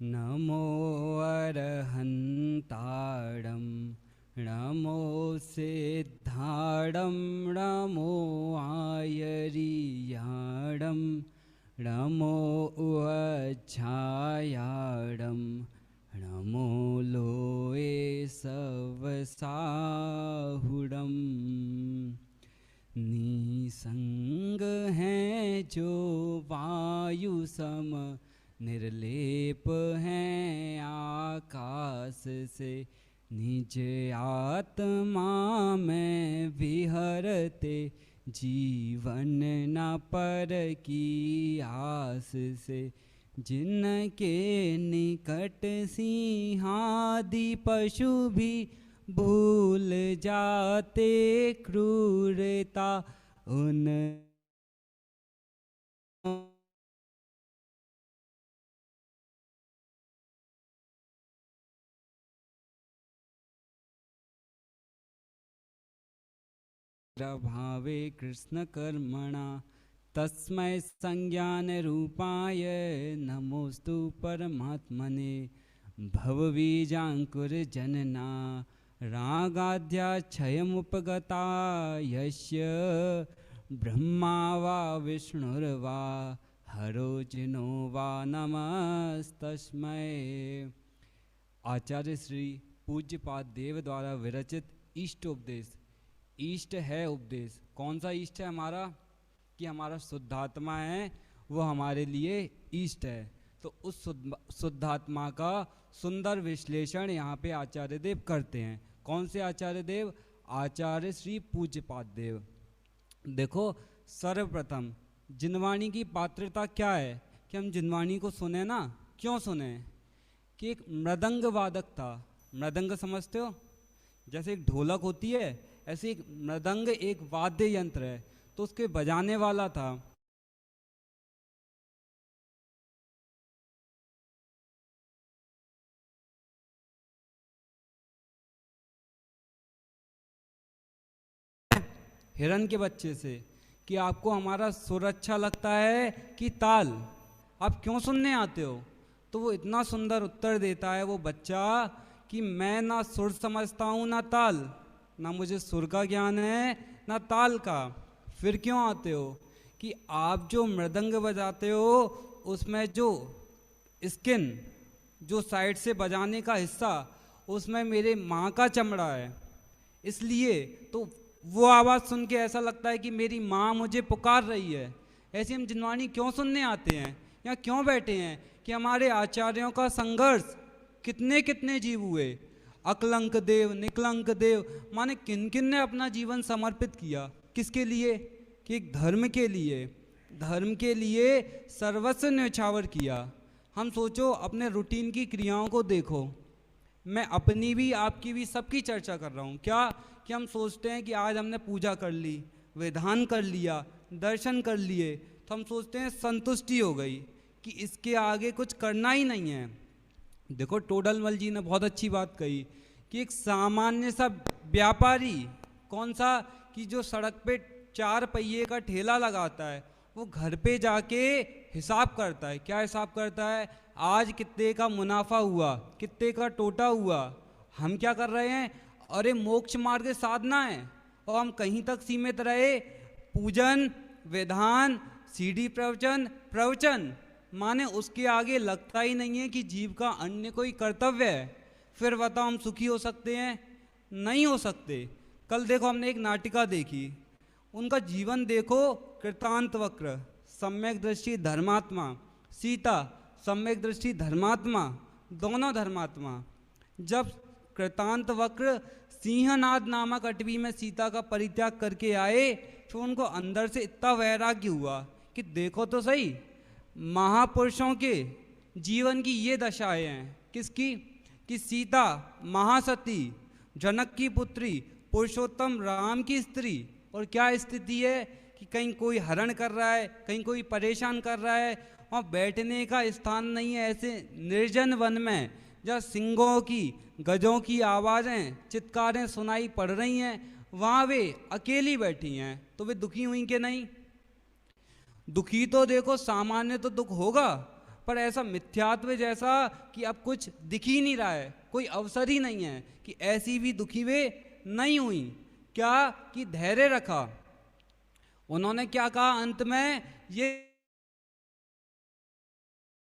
नमो अरहन्ताडं नमो सिद्धाडं नमो आयरियाडं नमो उज्जायाडं नमो लोए सवसाहुडं। निसंग हैं जो वायु सम, निर्लेप हैं आकाश से, निज आत्मा में विहरते, जीवन न पर की आस से। जिनके निकट सिंहादि पशु भी भूल जाते क्रूरता, उन प्रभावे कृष्ण कर्मणा, तस्मै संज्ञान रूपाय नमोस्तु परमात्मने। भवबीजांकुर जनना रागाद्या क्षयमुपगता, यस्य ब्रह्मा वा विष्णुर्वा हरो जिनो वा नमस्तस्मै। आचार्य श्री पूज्यपाद देव द्वारा विरचित इष्ट उपदेश। इष्ट है उपदेश। कौन सा इष्ट है हमारा? कि हमारा शुद्धात्मा है, वो हमारे लिए इष्ट है। तो उस शुद्धात्मा का सुंदर विश्लेषण यहाँ पे आचार्य देव करते हैं। कौन से आचार्य देव? आचार्य श्री पूज्यपाद देव। देखो, सर्वप्रथम जिनवाणी की पात्रता क्या है कि हम जिनवाणी को सुने ना। क्यों सुने? कि एक मृदंग वादक था। मृदंग समझते हो? जैसे एक ढोलक होती है, ऐसे एक मृदंग एक वाद्य यंत्र है, तो उसके बजाने वाला था। हिरन के बच्चे से कि आपको हमारा सुर अच्छा लगता है कि ताल, आप क्यों सुनने आते हो? तो वो इतना सुंदर उत्तर देता है वो बच्चा कि मैं ना सुर समझता हूँ ना ताल, ना मुझे सुर का ज्ञान है ना ताल का। फिर क्यों आते हो? कि आप जो मृदंग बजाते हो उसमें जो स्किन, जो साइड से बजाने का हिस्सा, उसमें मेरे माँ का चमड़ा है, इसलिए तो वो आवाज़ सुन के ऐसा लगता है कि मेरी माँ मुझे पुकार रही है। ऐसे हम जिनवाणी क्यों सुनने आते हैं या क्यों बैठे हैं? कि हमारे आचार्यों का संघर्ष कितने कितने जीव हुए। अकलंक देव, निकलंक देव, माने किन किन ने अपना जीवन समर्पित किया। किसके लिए? कि एक धर्म के लिए, धर्म के लिए सर्वस्व न्यौछावर किया। हम सोचो, अपने रूटीन की क्रियाओं को देखो। मैं अपनी भी, आपकी भी, सबकी चर्चा कर रहा हूँ। क्या कि हम सोचते हैं कि आज हमने पूजा कर ली, विधान कर लिया, दर्शन कर लिए, तो हम सोचते हैं संतुष्टि हो गई, कि इसके आगे कुछ करना ही नहीं है। देखो, टोडरमल जी ने बहुत अच्छी बात कही कि एक सामान्य सा व्यापारी, कौन सा, कि जो सड़क पे 4 पहिए का ठेला लगाता है, वो घर पे जाके हिसाब करता है। क्या हिसाब करता है? आज कितने का मुनाफा हुआ, कितने का टोटा हुआ। हम क्या कर रहे हैं? अरे मोक्ष मार्ग साधना है और हम कहीं तक सीमित रहे, पूजन, विधान, सीढ़ी प्रवचन, प्रवचन, माने उसके आगे लगता ही नहीं है कि जीव का अन्य कोई कर्तव्य है। फिर बताओ, हम सुखी हो सकते हैं? नहीं हो सकते। कल देखो, हमने एक नाटिका देखी, उनका जीवन देखो। कृतांत वक्र सम्यक दृष्टि धर्मात्मा, सीता सम्यक दृष्टि धर्मात्मा, दोनों धर्मात्मा। जब कृतांत वक्र सिंहनाद नामक अटवी में सीता का परित्याग करके आए, तो उनको अंदर से इतना वैराग्य हुआ कि देखो तो सही, महापुरुषों के जीवन की ये दशाएं हैं। किसकी? कि सीता महासती, जनक की पुत्री, पुरुषोत्तम राम की स्त्री। और क्या स्थिति है कि कहीं कोई हरण कर रहा है, कहीं कोई परेशान कर रहा है, और बैठने का स्थान नहीं है। ऐसे निर्जन वन में जहाँ सिंहों की, गजों की आवाज़ें, चित्कारें सुनाई पड़ रही हैं, वहाँ वे अकेली बैठी हैं। तो वे दुखी हुई कि नहीं? दुखी तो देखो सामान्य तो दुख होगा, पर ऐसा मिथ्यात्व जैसा कि अब कुछ दिख ही नहीं रहा है, कोई अवसर ही नहीं है कि ऐसी भी दुखी वे नहीं हुई। क्या कि धैर्य रखा। उन्होंने क्या कहा अंत में, ये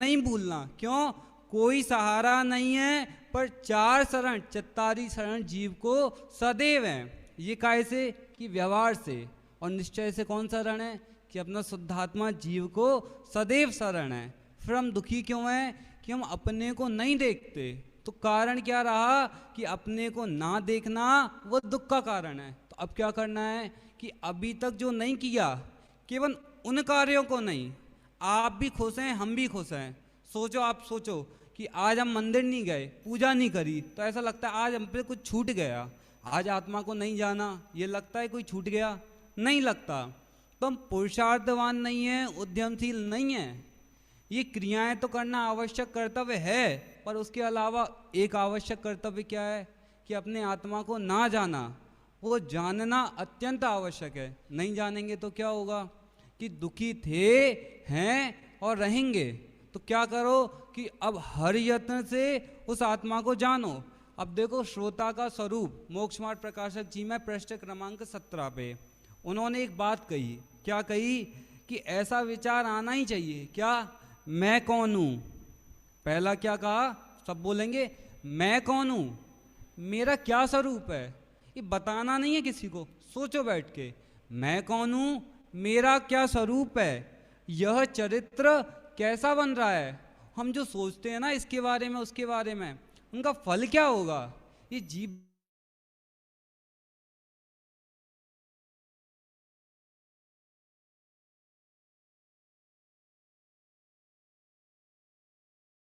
नहीं भूलना। क्यों? कोई सहारा नहीं है पर चार शरण, चित्तारी शरण जीव को सदैव है। ये कैसे? कि व्यवहार से और निश्चय से। कौन सा शरण है? कि अपना शुद्धात्मा जीव को सदैव शरण है। फिर हम दुखी क्यों हैं? कि हम अपने को नहीं देखते। तो कारण क्या रहा? कि अपने को ना देखना वो दुख का कारण है। तो अब क्या करना है? कि अभी तक जो नहीं किया, केवल उन कार्यों को नहीं, आप भी खुश हैं, हम भी खुश हैं। सोचो, आप सोचो कि आज हम मंदिर नहीं गए, पूजा नहीं करी, तो ऐसा लगता है आज हम पे कुछ छूट गया। आज आत्मा को नहीं जाना, ये लगता है कोई छूट गया? नहीं लगता। तो हम पुरुषार्थवान नहीं हैं, उद्यमशील नहीं हैं। ये क्रियाएं तो करना आवश्यक कर्तव्य है, पर उसके अलावा एक आवश्यक कर्तव्य क्या है? कि अपने आत्मा को ना जाना, वो जानना अत्यंत आवश्यक है। नहीं जानेंगे तो क्या होगा? कि दुखी थे, हैं और रहेंगे। तो क्या करो कि अब हर यत्न से उस आत्मा को जानो। अब देखो, श्रोता का स्वरूप मोक्ष मार्ग प्रकाशक जी में पृष्ठ क्रमांक 17 पे उन्होंने एक बात कही। क्या कही? कि ऐसा विचार आना ही चाहिए। क्या? मैं कौन हूँ। पहला क्या कहा? सब बोलेंगे मैं कौन हूँ, मेरा क्या स्वरूप है। ये बताना नहीं है किसी को। सोचो बैठ के, मैं कौन हूँ, मेरा क्या स्वरूप है, यह चरित्र कैसा बन रहा है। हम जो सोचते हैं ना इसके बारे में, उसके बारे में, उनका फल क्या होगा। ये जीव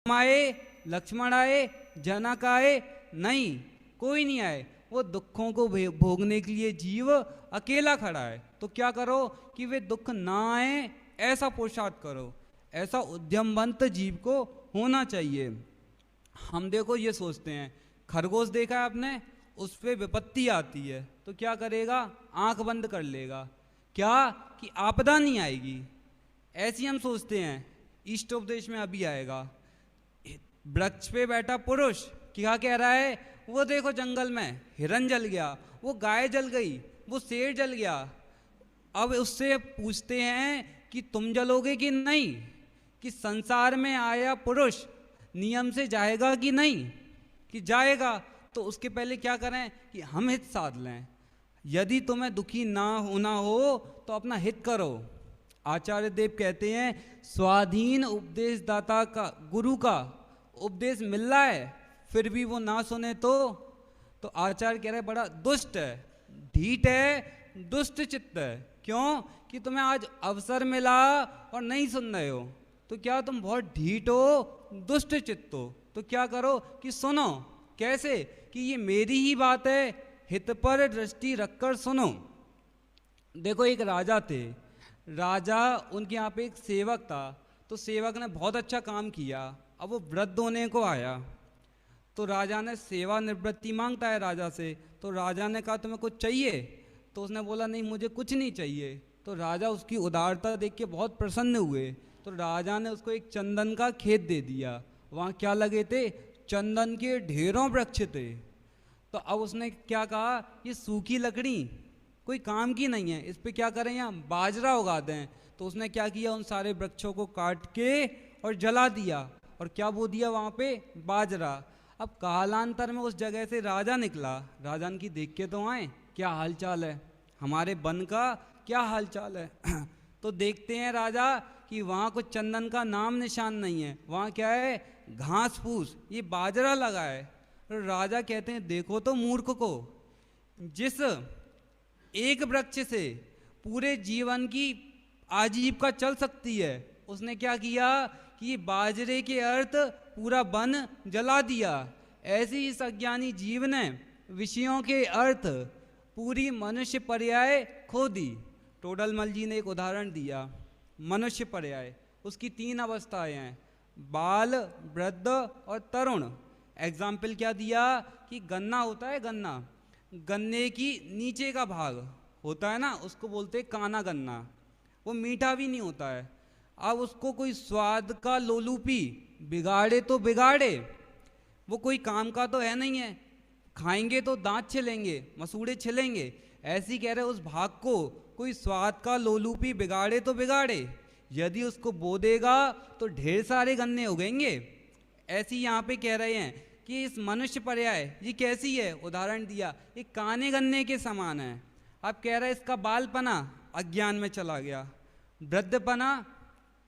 आए, लक्ष्मण आए, जनक आए, नहीं, कोई नहीं आए। वो दुखों को भोगने के लिए जीव अकेला खड़ा है। तो क्या करो कि वे दुख ना आए, ऐसा पुरुषार्थ करो। ऐसा उद्यमवंत जीव को होना चाहिए। हम देखो ये सोचते हैं, खरगोश देखा है आपने, उस पर विपत्ति आती है तो क्या करेगा? आंख बंद कर लेगा। क्या? कि आपदा नहीं आएगी। ऐसी हम सोचते हैं। ईस्ट उपदेश में अभी आएगा, वृक्ष पे बैठा पुरुष क्या कह रहा है? वो देखो जंगल में हिरन जल गया, वो गाय जल गई, वो शेर जल गया। अब उससे पूछते हैं कि तुम जलोगे कि नहीं? कि संसार में आया पुरुष नियम से जाएगा कि नहीं? कि जाएगा। तो उसके पहले क्या करें? कि हम हित साध लें। यदि तुम्हें दुखी ना होना हो तो अपना हित करो। आचार्य देव कहते हैं, स्वाधीन उपदेशदाता का, गुरु का उपदेश मिल रहा है, फिर भी वो ना सुने तो आचार्य कह रहे बड़ा दुष्ट है, ढीठ है, दुष्ट चित्त है। क्यों? कि तुम्हें आज अवसर मिला और नहीं सुन रहे हो, तो क्या तुम बहुत ढीठ हो, दुष्ट चित्त हो। तो क्या करो कि सुनो। कैसे? कि ये मेरी ही बात है, हित पर दृष्टि रखकर सुनो। देखो, एक राजा थे, राजा, उनके यहाँ पे एक सेवक था। तो सेवक ने बहुत अच्छा काम किया। अब वो वृद्ध होने को आया तो राजा ने सेवानिवृत्ति मांगता है राजा से। तो राजा ने कहा तुम्हें कुछ चाहिए? तो उसने बोला नहीं, मुझे कुछ नहीं चाहिए। तो राजा उसकी उदारता देख के बहुत प्रसन्न हुए। तो राजा ने उसको एक चंदन का खेत दे दिया। वहाँ क्या लगे थे? चंदन के ढेरों वृक्ष थे। तो अब उसने क्या कहा, ये सूखी लकड़ी कोई काम की नहीं है, इस पे क्या करें, यहाँ बाजरा उगा दें। तो उसने क्या किया, उन सारे वृक्षों को काट के और जला दिया, और क्या बो दिया वहाँ पे? बाजरा। अब कालांतर में उस जगह से राजा निकला। राजा की देख के तो आए, क्या हाल चाल है, हमारे वन का क्या हाल चाल है। तो देखते हैं राजा कि वहाँ कुछ चंदन का नाम निशान नहीं है, वहाँ क्या है? घास फूस, ये बाजरा लगा है। तो राजा कहते हैं देखो तो मूर्ख को, जिस एक वृक्ष से पूरे जीवन की आजीविका चल सकती है, उसने क्या किया कि बाजरे के अर्थ पूरा वन जला दिया। ऐसे ही इस अज्ञानी जीव ने विषयों के अर्थ पूरी मनुष्य पर्याय खो दी। टोडरमल जी ने एक उदाहरण दिया, मनुष्य पर्याय, उसकी 3 अवस्थाएं हैं, बाल, वृद्ध और तरुण। एग्जाम्पल क्या दिया कि गन्ना होता है, गन्ने की नीचे का भाग होता है ना, उसको बोलते हैं काना गन्ना, वो मीठा भी नहीं होता है। अब उसको कोई स्वाद का लोलूपी बिगाड़े तो बिगाड़े, वो कोई काम का तो है नहीं है, खाएंगे तो दांत छिलेंगे, मसूड़े छिलेंगे। ऐसी कह रहे उस भाग को कोई स्वाद का लोलूपी बिगाड़े तो बिगाड़े, यदि उसको बो देगा तो ढेर सारे गन्ने उगेंगे। ऐसी यहाँ पे कह रहे हैं कि इस मनुष्य पर्याय ये कैसी है, उदाहरण दिया ये काने गन्ने के समान है। अब कह रहा है इसका बालपना अज्ञान में चला गया, वृद्धपना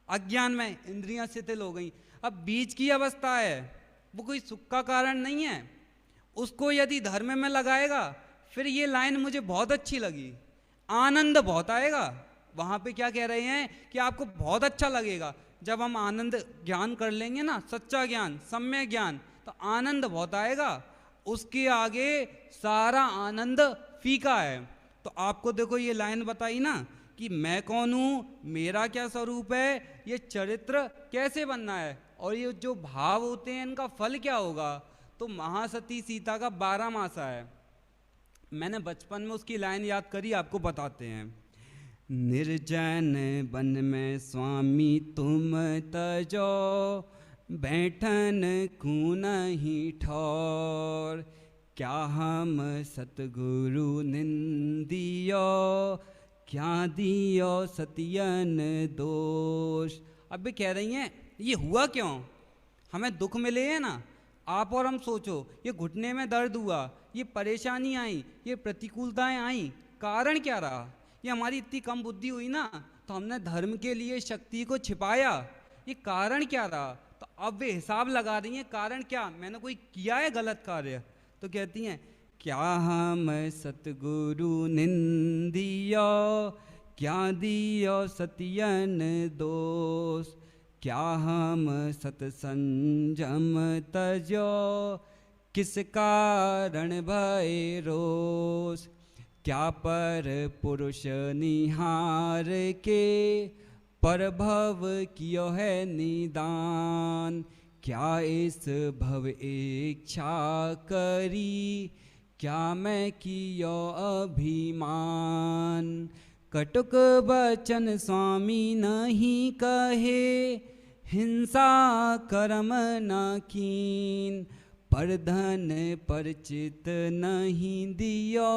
अज्ञान में, इंद्रियां शिथिल हो गई। अब बीच की अवस्था है, वो कोई सुख का कारण नहीं है। उसको यदि धर्म में लगाएगा, फिर ये लाइन मुझे बहुत अच्छी लगी, आनंद बहुत आएगा। वहाँ पे क्या कह रहे हैं कि आपको बहुत अच्छा लगेगा जब हम आनंद ज्ञान कर लेंगे ना, सच्चा ज्ञान, सम्यक ज्ञान, तो आनंद बहुत आएगा। उसके आगे सारा आनंद फीका है। तो आपको देखो ये लाइन बताई ना कि मैं कौन हूँ, मेरा क्या स्वरूप है, ये चरित्र कैसे बनना है, और ये जो भाव होते हैं इनका फल क्या होगा। तो महासती सीता का 12 मासा है। मैंने बचपन में उसकी लाइन याद करी, आपको बताते हैं। निर्जन वन में स्वामी तुम तजो, बैठन को नहीं ठौर, क्या हम सतगुरु निंदियो, क्या दियो सतियन दोष। अब भी कह रही हैं ये हुआ क्यों, हमें दुख मिले हैं ना, आप और हम सोचो, ये घुटने में दर्द हुआ, ये परेशानी आई, ये प्रतिकूलताएं आई, कारण क्या रहा। ये हमारी इतनी कम बुद्धि हुई ना, तो हमने धर्म के लिए शक्ति को छिपाया, ये कारण क्या रहा। तो अब वे हिसाब लगा रही हैं, कारण क्या, मैंने कोई किया है गलत कार्य। तो कहती हैं क्या हम सतगुरु निंदियो, क्या दियो सतियन दोष, क्या हम सतसंजम तजो, किस कारण भय रोष, क्या पर पुरुष निहार के, परभव कियो है निदान, क्या इस भव इच्छा करी, क्या मैं कियो अभिमान, कटुक बचन स्वामी नहीं कहे, हिंसा कर्म न कीन, पर धन पर चित नहीं दियो,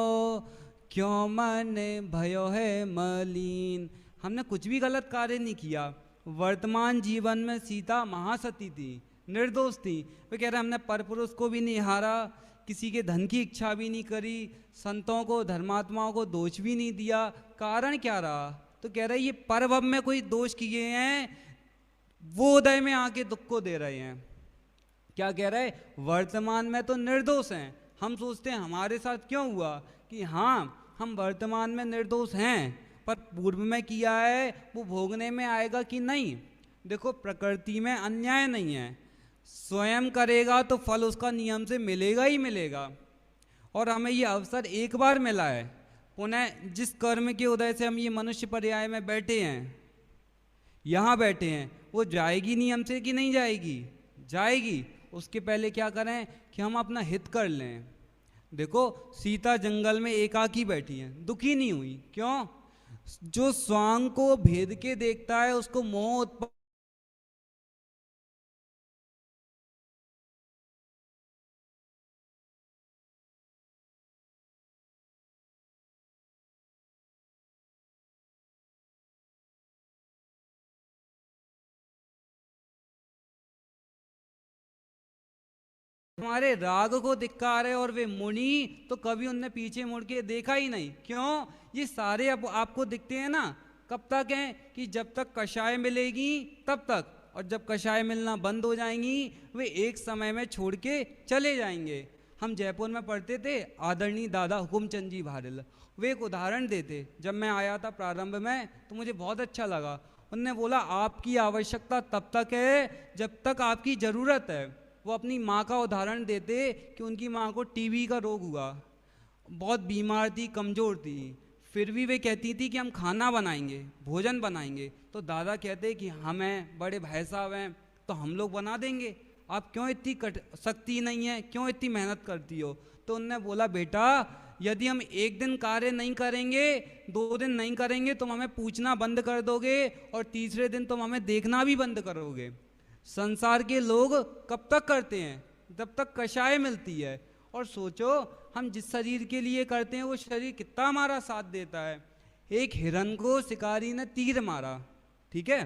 क्यों मन भयो है मलिन। हमने कुछ भी गलत कार्य नहीं किया। वर्तमान जीवन में सीता महासती थी, निर्दोष थी। वे कह रहे हमने परपुरुष को भी नहीं हारा, किसी के धन की इच्छा भी नहीं करी, संतों को धर्मात्माओं को दोष भी नहीं दिया। कारण क्या रहा। तो कह रहे ये परभव में कोई दोष किए हैं, वो उदय में आके दुख को दे रहे हैं। क्या कह रहे, वर्तमान में तो निर्दोष हैं। हम सोचते हैं हमारे साथ क्यों हुआ, कि हाँ हम वर्तमान में निर्दोष हैं, पर पूर्व में किया है वो भोगने में आएगा कि नहीं। देखो प्रकृति में अन्याय नहीं है, स्वयं करेगा तो फल उसका नियम से मिलेगा ही मिलेगा। और हमें ये अवसर एक बार मिला है, पुनः जिस कर्म के उदय से हम ये मनुष्य पर्याय में बैठे हैं, यहाँ बैठे हैं, वो जाएगी नियम से कि नहीं जाएगी, जाएगी। उसके पहले क्या करें कि हम अपना हित कर लें। देखो सीता जंगल में एकाकी बैठी है, दुखी नहीं हुई। क्यों, जो स्वांग को भेद के देखता है उसको मोह उत्पन्न, हमारे राग को धिक्कार है। और वे मुनि तो कभी उनने पीछे मुड़ के देखा ही नहीं। क्यों, ये सारे अब आपको दिखते हैं ना, कब तक हैं कि जब तक कषाय मिलेगी तब तक, और जब कषाय मिलना बंद हो जाएंगी वे एक समय में छोड़ के चले जाएंगे। हम जयपुर में पढ़ते थे, आदरणीय दादा हुकुमचंद जी भारिल, वे एक उदाहरण देते। जब मैं आया था प्रारंभ में तो मुझे बहुत अच्छा लगा। उनने बोला आपकी आवश्यकता तब तक है जब तक आपकी ज़रूरत है। वो अपनी माँ का उदाहरण देते कि उनकी माँ को टीबी का रोग हुआ, बहुत बीमार थी, कमज़ोर थी, फिर भी वे कहती थी कि हम खाना बनाएंगे, भोजन बनाएंगे। तो दादा कहते कि हमें बड़े भाई साहब हैं तो हम लोग बना देंगे, आप क्यों इतनी शक्ति नहीं है, क्यों इतनी मेहनत करती हो? तो उनने बोला, बेटा यदि हम एक दिन कार्य नहीं करेंगे, 2 दिन नहीं करेंगे, तुम हमें पूछना बंद कर दोगे और तीसरे दिन तुम हमें देखना भी बंद करोगे। संसार के लोग कब तक करते हैं? जब तक कषाय मिलती है। और सोचो हम जिस शरीर के लिए करते हैं वो शरीर कितना हमारा साथ देता है। एक हिरन को शिकारी ने तीर मारा, ठीक है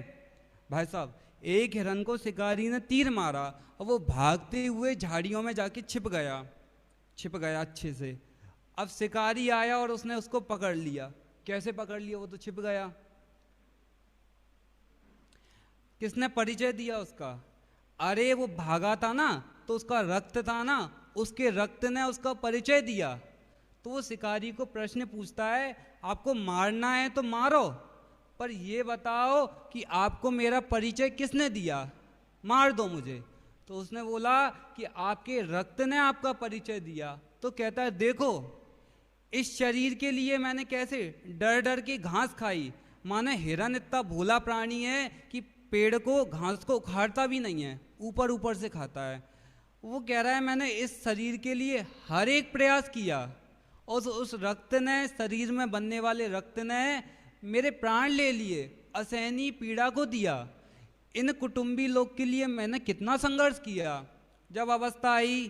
भाई साहब, एक हिरन को शिकारी ने तीर मारा और वो भागते हुए झाड़ियों में जाके छिप गया अच्छे से। अब शिकारी आया और उसने उसको पकड़ लिया। कैसे पकड़ लिया? वो तो छिप गया। किसने परिचय दिया उसका? अरे वो भागा था ना, तो उसका रक्त था ना, उसके रक्त ने उसका परिचय दिया। तो वो शिकारी को प्रश्न पूछता है, आपको मारना है तो मारो, पर ये बताओ कि आपको मेरा परिचय किसने दिया? मार दो मुझे। तो उसने बोला कि आपके रक्त ने आपका परिचय दिया। तो कहता है, देखो इस शरीर के लिए मैंने कैसे डर डर के घास खाई। माने हिरन इतना भोला प्राणी है कि पेड़ को, घास को उखाड़ता भी नहीं है, ऊपर ऊपर से खाता है। वो कह रहा है मैंने इस शरीर के लिए हर एक प्रयास किया और उस रक्त ने, शरीर में बनने वाले रक्त ने मेरे प्राण ले लिए, असहनीय पीड़ा को दिया। इन कुटुंबी लोग के लिए मैंने कितना संघर्ष किया। जब अवस्था आई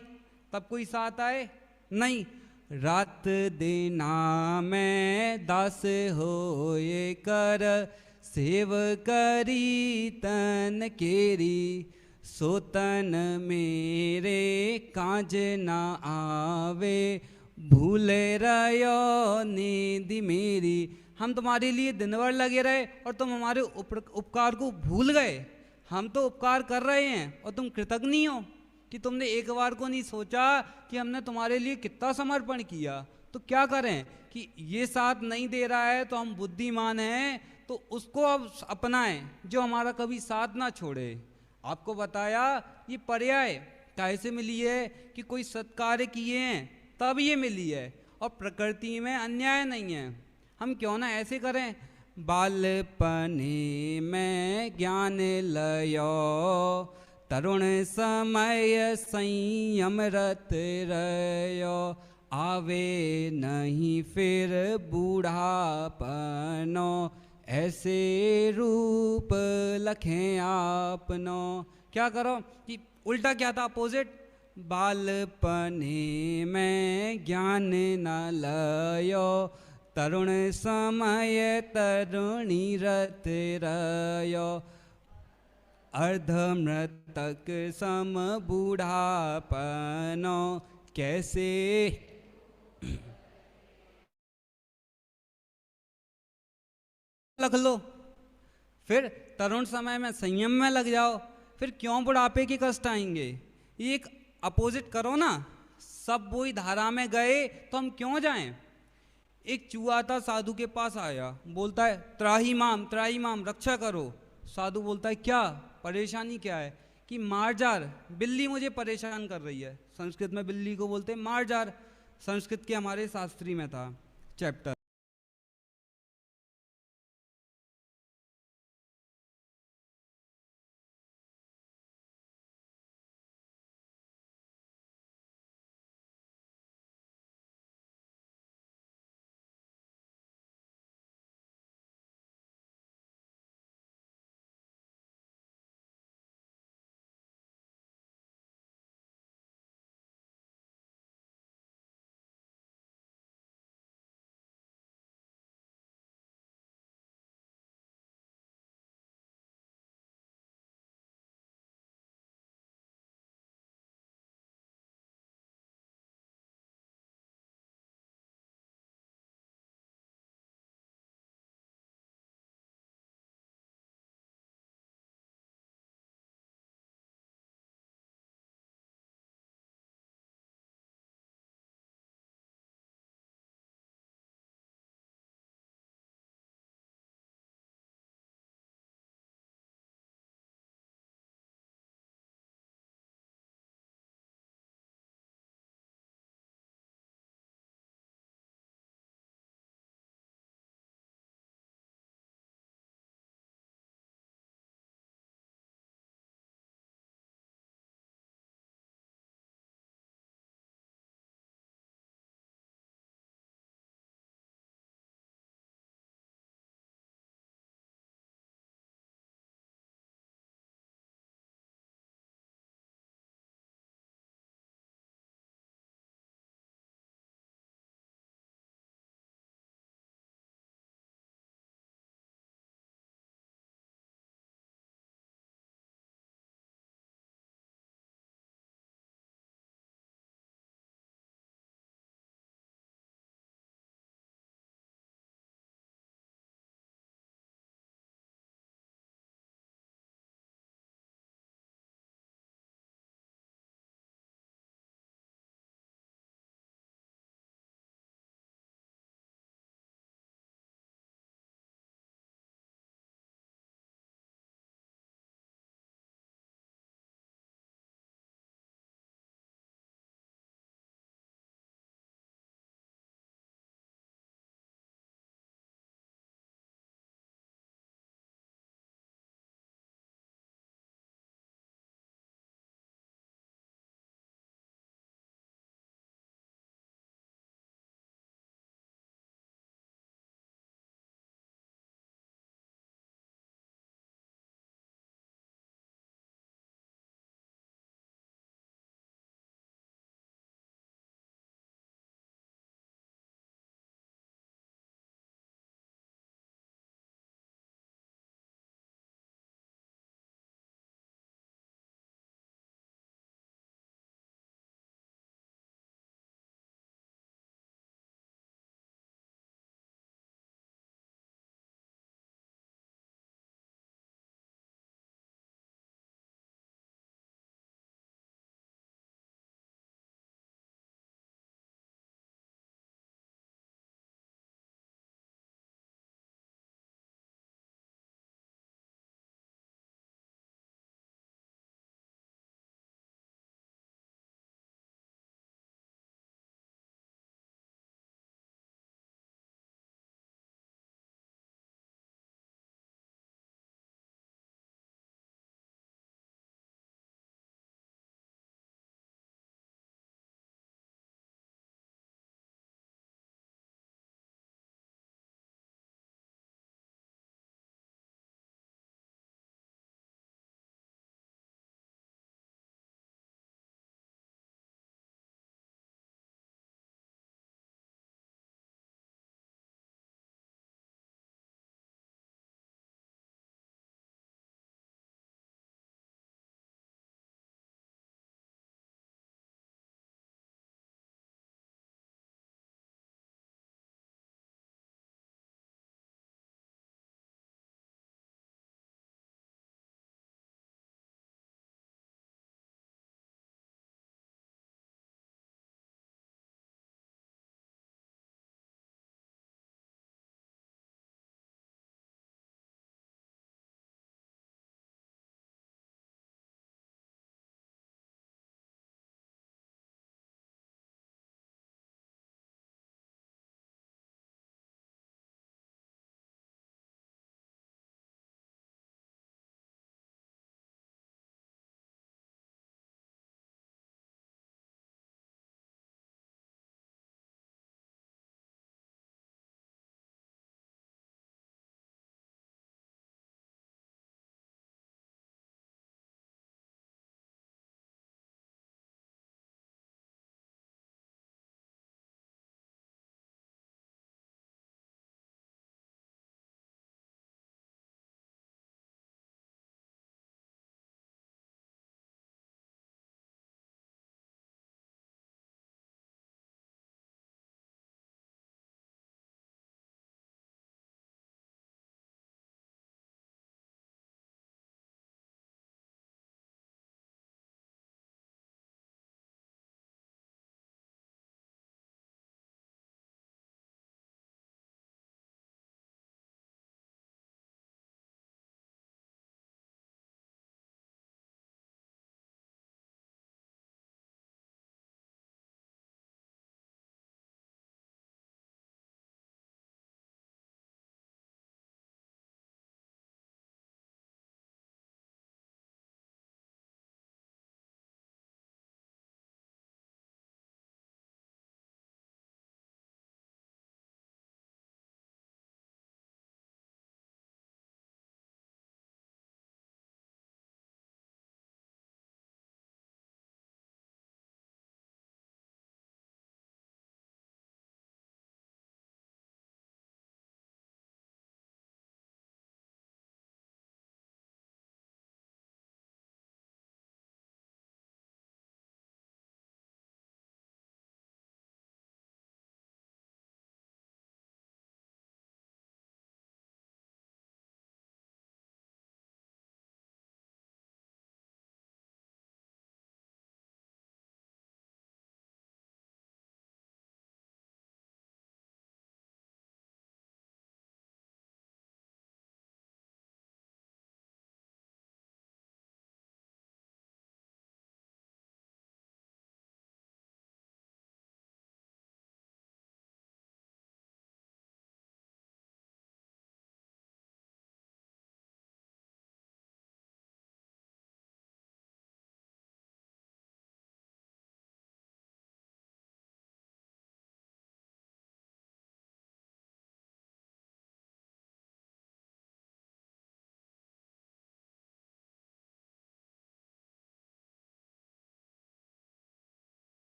तब कोई साथ आए नहीं। रात देना मैं दास होए कर, सेव करी तन केरी, सोतन मेरे काज ना आवे, भूले रहो नींद मेरी। हम तुम्हारे लिए दिन भर लगे रहे और तुम हमारे उपकार को भूल गए। हम तो उपकार कर रहे हैं और तुम कृतज्ञ हो कि तुमने एक बार को नहीं सोचा कि हमने तुम्हारे लिए कितना समर्पण किया। तो क्या करें कि ये साथ नहीं दे रहा है तो हम बुद्धिमान हैं, तो उसको अब अपनाएं जो हमारा कभी साथ ना छोड़े। आपको बताया ये पर्याय कैसे मिली है कि कोई सत्कार्य किए हैं तब ये मिली है, और प्रकृति में अन्याय नहीं है। हम क्यों ना ऐसे करें, बालपने में ज्ञान लयो, तरुण समय संयम रत रयो, आवे नहीं फिर बूढ़ापनो, ऐसे रूप लखें आपनो। क्या करो कि उल्टा क्या था, अपोजिट, बालपने में ज्ञान न लयो, तरुण समय तरुणी रत रयो, अर्धमृतक सम बूढ़ापनो, कैसे लख लो, फिर तरुण समय में संयम में लग जाओ, फिर क्यों बुढ़ापे के कष्ट आएंगे। ये एक अपोजिट करो ना, सब वही धारा में गए तो हम क्यों जाएं। एक चूहा था, साधु के पास आया, बोलता है त्राही माम रक्षा करो। साधु बोलता है क्या परेशानी क्या है? कि मारजार, बिल्ली मुझे परेशान कर रही है। संस्कृत में बिल्ली को बोलते हैं मारजार, संस्कृत के हमारे शास्त्री में था चैप्टर।